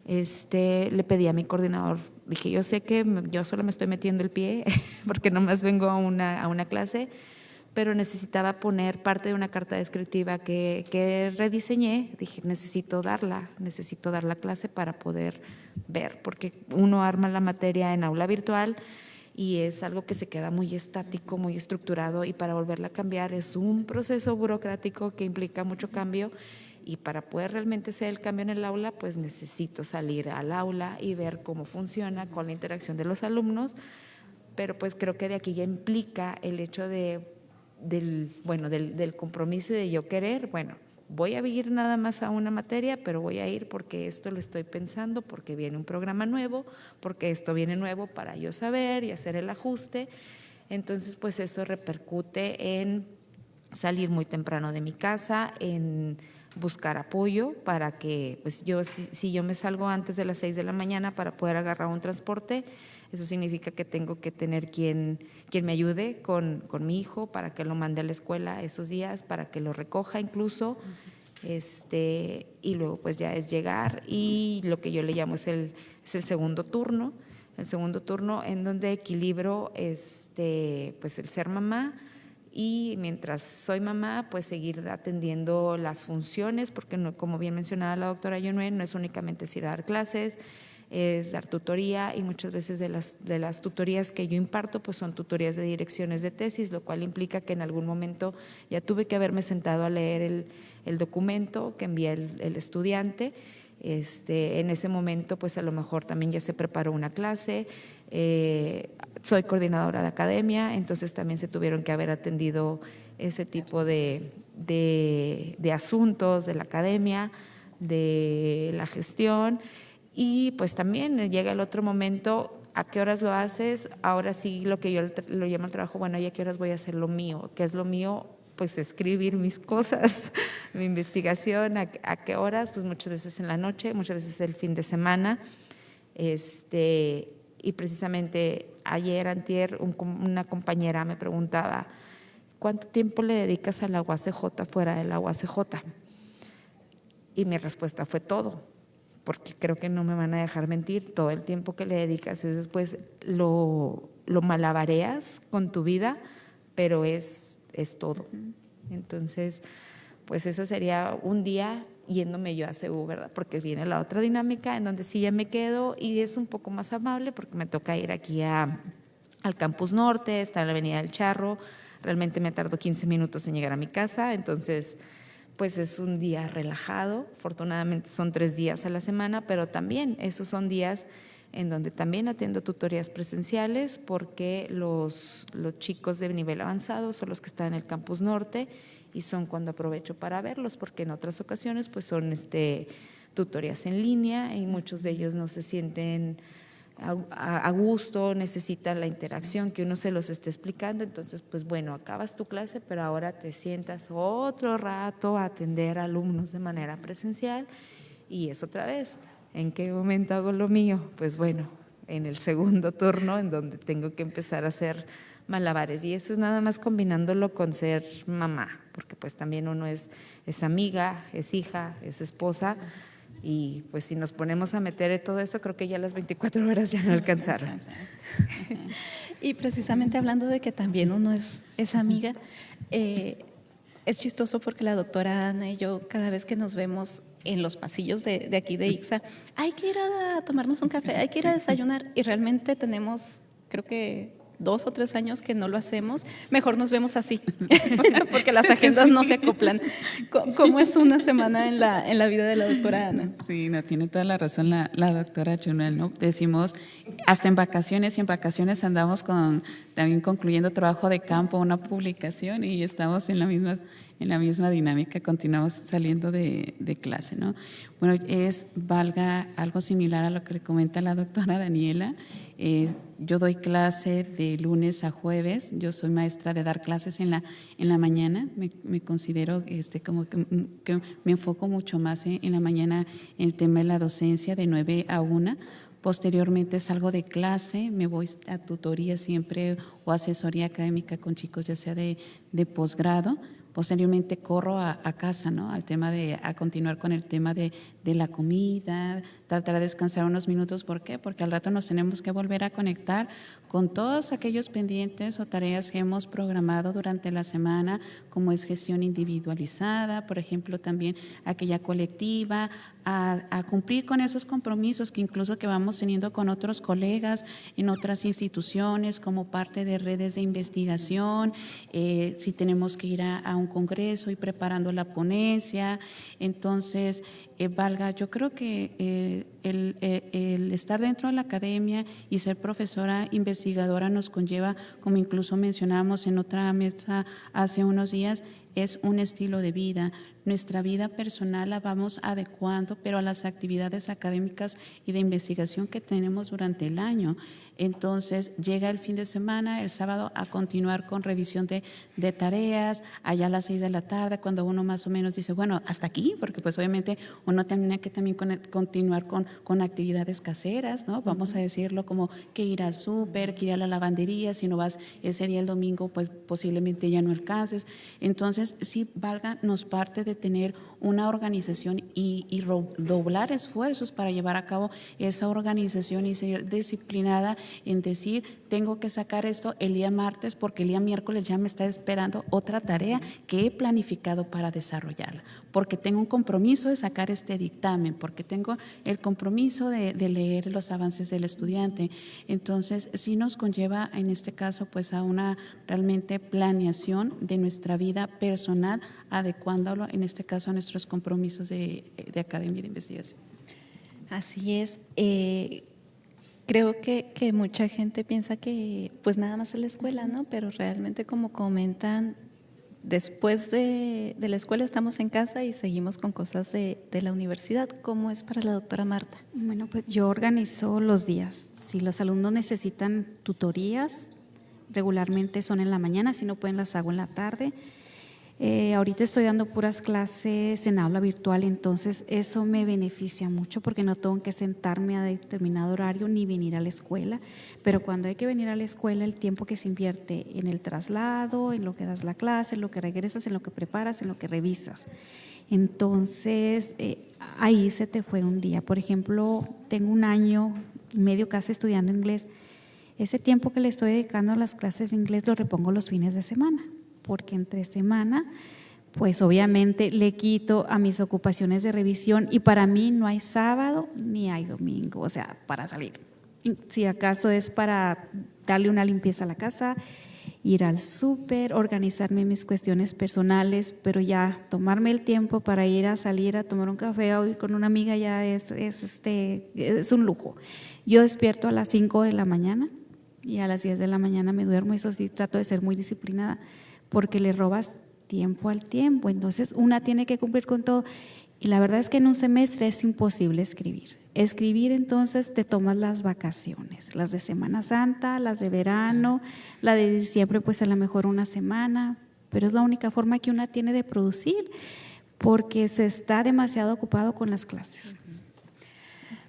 le pedí a mi coordinador, dije, yo sé que yo solo me estoy metiendo el pie porque nomás vengo a una clase, pero necesitaba poner parte de una carta descriptiva que rediseñé. Dije, necesito dar la clase para poder ver, porque uno arma la materia en aula virtual y es algo que se queda muy estático, muy estructurado, y para volverla a cambiar es un proceso burocrático que implica mucho cambio, y para poder realmente hacer el cambio en el aula, pues necesito salir al aula y ver cómo funciona con la interacción de los alumnos, pero pues creo que de aquí ya implica el hecho del compromiso y de yo querer, voy a ir nada más a una materia, pero voy a ir porque esto lo estoy pensando, porque viene un programa nuevo, porque esto viene nuevo para yo saber y hacer el ajuste. Entonces, pues eso repercute en salir muy temprano de mi casa, en buscar apoyo para que, pues si yo me salgo antes de las 6 de la mañana para poder agarrar un transporte, eso significa que tengo que tener quien me ayude con mi hijo para que lo mande a la escuela esos días, para que lo recoja incluso, y luego pues ya es llegar, y lo que yo le llamo es el segundo turno, en donde equilibro pues el ser mamá, y mientras soy mamá, pues seguir atendiendo las funciones, porque no, como bien mencionaba la doctora Yonuen, no es únicamente ir a dar clases, es dar tutoría, y muchas veces de las tutorías que yo imparto pues son tutorías de direcciones de tesis, lo cual implica que en algún momento ya tuve que haberme sentado a leer el documento que envía el estudiante. En ese momento pues a lo mejor también ya se preparó una clase, soy coordinadora de academia, entonces también se tuvieron que haber atendido ese tipo de asuntos de la academia, de la gestión. Y pues también llega el otro momento, ¿a qué horas lo haces? Ahora sí, lo que yo lo llamo el trabajo, ¿y a qué horas voy a hacer lo mío? ¿Qué es lo mío? Pues escribir mis cosas, mi investigación. ¿A qué horas? Pues muchas veces en la noche, muchas veces el fin de semana. Y precisamente ayer, antier, una compañera me preguntaba, ¿cuánto tiempo le dedicas a la UACJ fuera de la UACJ? Y mi respuesta fue todo, porque creo que no me van a dejar mentir, todo el tiempo que le dedicas es después lo malabareas con tu vida, pero es todo. Entonces, pues eso sería un día yéndome yo a CEU, ¿verdad? Porque viene la otra dinámica en donde sí ya me quedo y es un poco más amable porque me toca ir aquí al Campus Norte, está en la Avenida del Charro, realmente me tardo 15 minutos en llegar a mi casa, entonces pues es un día relajado. Afortunadamente son 3 días a la semana, pero también esos son días en donde también atiendo tutorías presenciales, porque los chicos de nivel avanzado son los que están en el Campus Norte y son cuando aprovecho para verlos, porque en otras ocasiones pues son tutorías en línea y muchos de ellos no se sienten a gusto, necesitan la interacción, que uno se los esté explicando. Entonces, pues bueno, acabas tu clase, pero ahora te sientas otro rato a atender a alumnos de manera presencial, y es otra vez, ¿en qué momento hago lo mío? Pues bueno, en el segundo turno, en donde tengo que empezar a hacer malabares, y eso es nada más combinándolo con ser mamá, porque pues también uno es amiga, es hija, es esposa. Y pues si nos ponemos a meter todo eso, creo que ya las 24 horas ya no alcanzaron. Y precisamente hablando de que también uno es amiga, es chistoso porque la doctora Ana y yo, cada vez que nos vemos en los pasillos de aquí de ICSA, hay que ir a tomarnos un café, hay que ir a desayunar, y realmente tenemos, creo que 2 o 3 años que no lo hacemos. Mejor nos vemos así, porque las agendas no se acoplan. ¿Cómo es una semana en la vida de la doctora Ana? Sí, no, tiene toda la razón la doctora Chunel, ¿no? Decimos, hasta en vacaciones, y en vacaciones andamos también concluyendo trabajo de campo, una publicación, y estamos en la misma dinámica, continuamos saliendo de clase, ¿no? Bueno, valga algo similar a lo que le comenta la doctora Daniela. Yo doy clase de lunes a jueves, yo soy maestra de dar clases en la mañana, me considero como que me enfoco mucho más en la mañana en el tema de la docencia de 9 a 1, Posteriormente salgo de clase, me voy a tutoría siempre o asesoría académica con chicos, ya sea de posgrado. Posteriormente corro a casa, ¿no? A continuar con el tema de la comida, tratar de descansar unos minutos. ¿Por qué? Porque al rato nos tenemos que volver a conectar con todos aquellos pendientes o tareas que hemos programado durante la semana, como es gestión individualizada, por ejemplo, también aquella colectiva, a cumplir con esos compromisos que incluso que vamos teniendo con otros colegas en otras instituciones como parte de redes de investigación, si tenemos que ir a un congreso y preparando la ponencia. Entonces, valga, yo creo que el estar dentro de la academia y ser profesora investigadora nos conlleva, como incluso mencionamos en otra mesa hace unos días, es un estilo de vida. Nuestra vida personal la vamos adecuando, pero a las actividades académicas y de investigación que tenemos durante el año. Entonces, llega el fin de semana, el sábado, a continuar con revisión de tareas, allá a las 6 de la tarde, cuando uno más o menos dice, bueno, hasta aquí, porque pues obviamente uno tiene que también continuar con actividades caseras, ¿no? Vamos a decirlo, como que ir al súper, que ir a la lavandería, si no vas ese día el domingo, pues posiblemente ya no alcances. Entonces, sí, valga, nos parte de tener una organización y doblar esfuerzos para llevar a cabo esa organización y ser disciplinada en decir, tengo que sacar esto el día martes porque el día miércoles ya me está esperando otra tarea que he planificado para desarrollarla, porque tengo un compromiso de sacar este dictamen, porque tengo el compromiso de leer los avances del estudiante. Entonces, sí nos conlleva en este caso pues a una realmente planeación de nuestra vida personal, adecuándolo en este caso a nuestros compromisos de academia y de investigación. Así es. Creo que mucha gente piensa que pues nada más es la escuela, ¿no? Pero realmente, como comentan, después de la escuela estamos en casa y seguimos con cosas de la universidad. ¿Cómo es para la doctora Marta? Bueno, pues yo organizo los días. Si los alumnos necesitan tutorías, regularmente son en la mañana, si no pueden las hago en la tarde. Ahorita estoy dando puras clases en aula virtual, entonces eso me beneficia mucho porque no tengo que sentarme a determinado horario ni venir a la escuela, pero cuando hay que venir a la escuela, el tiempo que se invierte en el traslado, en lo que das la clase, en lo que regresas, en lo que preparas, en lo que revisas. Entonces, ahí se te fue un día. Por ejemplo, tengo 1 año y medio casi estudiando inglés. Ese tiempo que le estoy dedicando a las clases de inglés lo repongo los fines de semana, porque entre semana, pues obviamente le quito a mis ocupaciones de revisión y para mí no hay sábado ni hay domingo, o sea, para salir. Si acaso es para darle una limpieza a la casa, ir al súper, organizarme mis cuestiones personales, pero ya tomarme el tiempo para ir a salir a tomar un café o ir con una amiga ya es un lujo. Yo despierto a las 5 de la mañana y a las 10 de la mañana me duermo, eso sí, trato de ser muy disciplinada, porque le robas tiempo al tiempo, entonces una tiene que cumplir con todo y la verdad es que en un semestre es imposible escribir. Escribir, entonces te tomas las vacaciones, las de Semana Santa, las de verano, la de diciembre pues a lo mejor una semana, pero es la única forma que una tiene de producir porque se está demasiado ocupado con las clases.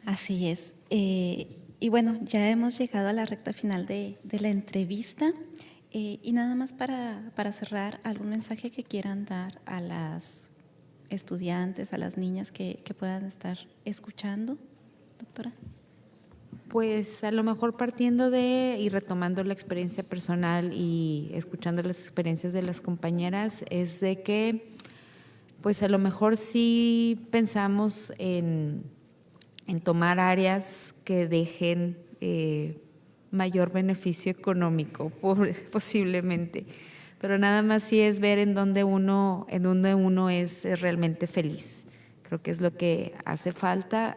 Así es. Y bueno, ya hemos llegado a la recta final de la entrevista. Y nada más para cerrar, ¿algún mensaje que quieran dar a las estudiantes, a las niñas que puedan estar escuchando, doctora? Pues a lo mejor partiendo y retomando la experiencia personal y escuchando las experiencias de las compañeras, es de que pues a lo mejor sí pensamos en tomar áreas que dejen mayor beneficio económico, posiblemente, pero nada más sí es ver en donde uno es realmente feliz. Creo que es lo que hace falta.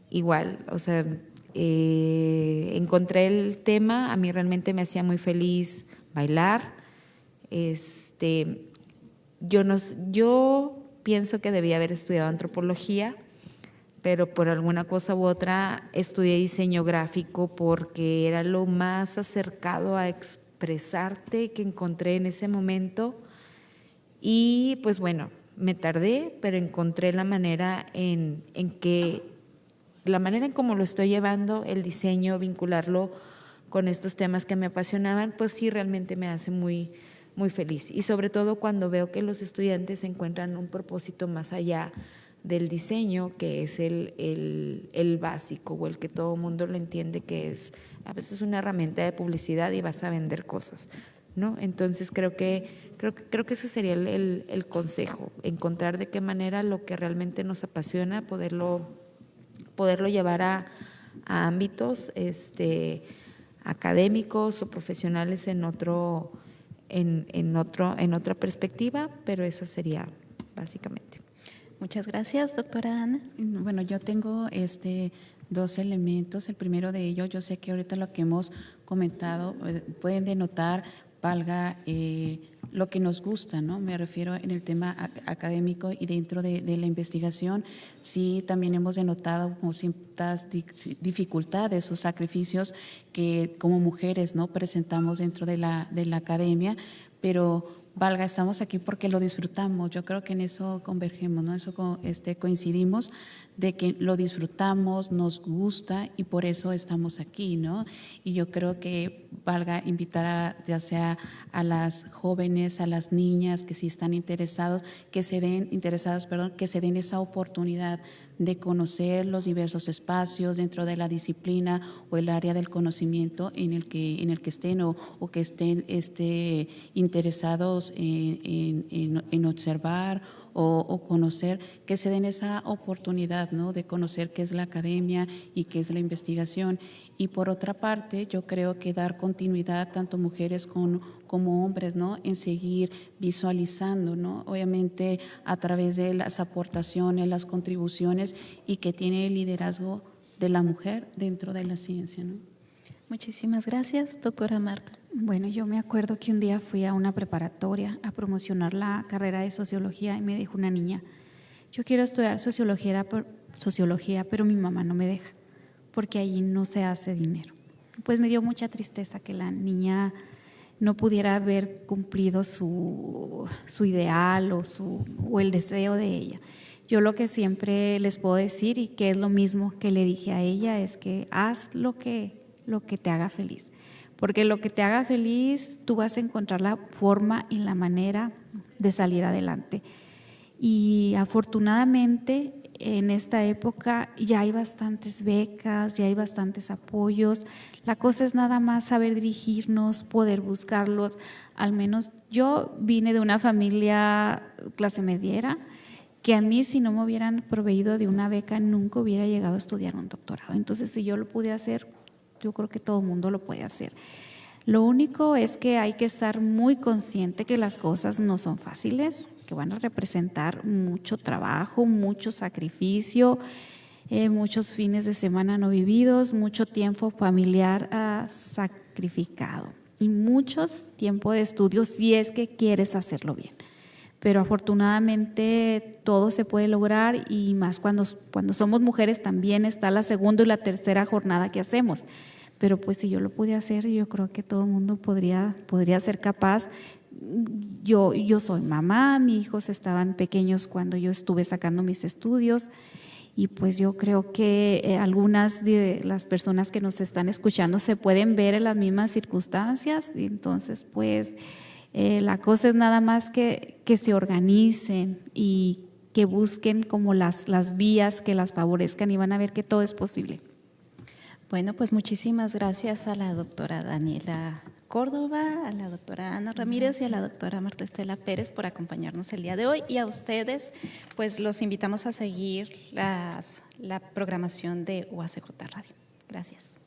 Igual, o sea, encontré el tema, a mí realmente me hacía muy feliz bailar. Yo pienso que debía haber estudiado antropología, pero por alguna cosa u otra estudié diseño gráfico porque era lo más acercado a expresarte que encontré en ese momento. Y pues bueno, me tardé, pero encontré la manera en que la manera en cómo lo estoy llevando, el diseño, vincularlo con estos temas que me apasionaban, pues sí, realmente me hace muy, muy feliz. Y sobre todo cuando veo que los estudiantes encuentran un propósito más allá del diseño, que es el básico o el que todo mundo lo entiende, que es a veces una herramienta de publicidad y vas a vender cosas, ¿no? Entonces creo que ese sería el consejo, encontrar de qué manera lo que realmente nos apasiona, poderlo llevar a ámbitos académicos o profesionales en otra perspectiva, pero esa sería básicamente. Muchas gracias, doctora Ana. Bueno, yo tengo dos elementos. El primero de ellos, yo sé que ahorita lo que hemos comentado pueden denotar, valga lo que nos gusta, ¿no? Me refiero en el tema académico y dentro de la investigación, sí también hemos denotado como ciertas dificultades o sacrificios que como mujeres, ¿no?, presentamos dentro de la academia, pero valga, estamos aquí porque lo disfrutamos. Yo creo que en eso convergemos, ¿no? Eso coincidimos, de que lo disfrutamos, nos gusta y por eso estamos aquí, ¿no? Y yo creo que valga invitar ya sea a las jóvenes, a las niñas que sí están interesadas, que se den esa oportunidad de conocer los diversos espacios dentro de la disciplina o el área del conocimiento en el que estén o que estén interesados en observar o conocer, que se den esa oportunidad, ¿no?, de conocer qué es la academia y qué es la investigación. Y por otra parte, yo creo que dar continuidad tanto mujeres como hombres, ¿no?, en seguir visualizando, ¿no?, obviamente a través de las aportaciones, las contribuciones y que tiene el liderazgo de la mujer dentro de la ciencia, ¿no? Muchísimas gracias, doctora Marta. Bueno, yo me acuerdo que un día fui a una preparatoria a promocionar la carrera de sociología y me dijo una niña, yo quiero estudiar sociología, pero mi mamá no me deja porque allí no se hace dinero. Pues me dio mucha tristeza que la niña no pudiera haber cumplido su ideal o el deseo de ella. Yo lo que siempre les puedo decir, y que es lo mismo que le dije a ella, es que haz lo que te haga feliz. Porque lo que te haga feliz, tú vas a encontrar la forma y la manera de salir adelante. Y afortunadamente en esta época ya hay bastantes becas, ya hay bastantes apoyos. La cosa es nada más saber dirigirnos, poder buscarlos. Al menos yo vine de una familia clase mediera, que a mí si no me hubieran proveído de una beca nunca hubiera llegado a estudiar un doctorado. Entonces si yo lo pude hacer, yo creo que todo el mundo lo puede hacer. Lo único es que hay que estar muy consciente que las cosas no son fáciles, que van a representar mucho trabajo, mucho sacrificio, muchos fines de semana no vividos, mucho tiempo familiar sacrificado y mucho tiempo de estudio si es que quieres hacerlo bien. Pero afortunadamente todo se puede lograr y más cuando somos mujeres también está la segunda y la tercera jornada que hacemos. Pero pues si yo lo pude hacer, yo creo que todo el mundo podría ser capaz. Yo soy mamá, mis hijos estaban pequeños cuando yo estuve sacando mis estudios y pues yo creo que algunas de las personas que nos están escuchando se pueden ver en las mismas circunstancias y entonces pues la cosa es nada más que se organicen y que busquen como las vías que las favorezcan y van a ver que todo es posible. Bueno, pues muchísimas gracias a la doctora Daniela Córdoba, a la doctora Ana Ramírez y a la doctora Marta Estela Pérez por acompañarnos el día de hoy. Y a ustedes, pues los invitamos a seguir la programación de UACJ Radio. Gracias.